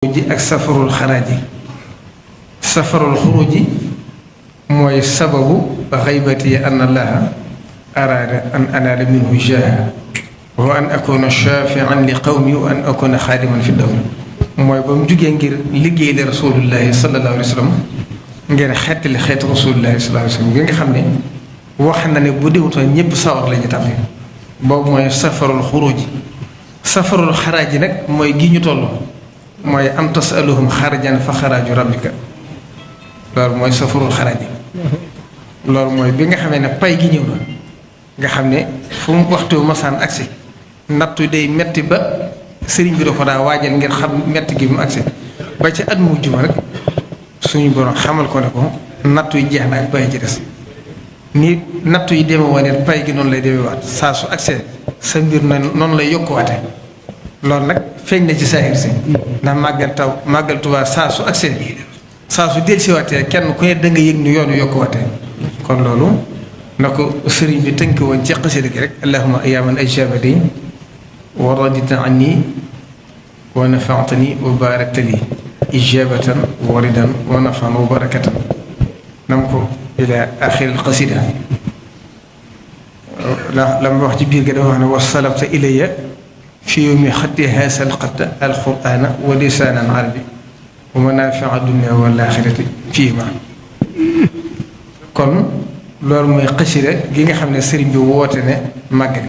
ji ak safarul xaraaji safarul xuruji mooy sababu xaybati an allaha araada an anaala minhu jaaha wa an akuna shafian li qawmi wa an akuna xaadiman fi dawmi mooy ba mu jugee ngir liggéey li rasulullahi sallallahu alayhi wa sallam ngeen xettali xeetu rasulullahi sallallahu alayhi wa sallam gi nga xam ne wax na ne bu déwutoon ñëpp sawar la ñu tàbbi boobu mooy safarul xuruji safarul xaraaji nag mooy gi ñu toll mooy am tasaluhum xarajan fa xaraaju rabbika loolu mooy safarul xaraaji loolu mooy bi nga xamee ne pay gi ñëw na nga xam ne fu mu waxtu masaan agsi nattu day metti ba sëriñ bi da ko daa waajal ngir xam metti gi mu agsi ba ci at mu juma rek suñu borom xamal ko ne ko nattu yi jeex na ak pay ci des ni nattu yi deme woon pay gi noonu lay demee waat saa su agsee sa mbir noonu lay yokkuwaate loolu nag feeñ na ci saahir si ndax màggal Tuubaa saa su agsee saa su dellusiwaatee kenn ku ne da nga yëg ni yoonu yokkuwaate kon loolu na ko sëriñ bi tënk woon ci xasida gi rek allahumma ayaaman ajabati wa radita anni wa nafaatani wa barakta li ijabatan wa ridan wa nafan wa barakatan nam ko ila axiril xasida la ma wax ci biir ga dafa wax ne wasalamta ilayya fi yawmi xatti haasal xatta alqurana wa lisaanan arabi wa manaafi'a dunya wal aaxirati fiihima kon loolu mooy xasida gi nga xam ne sëriñ bi woote ne màggal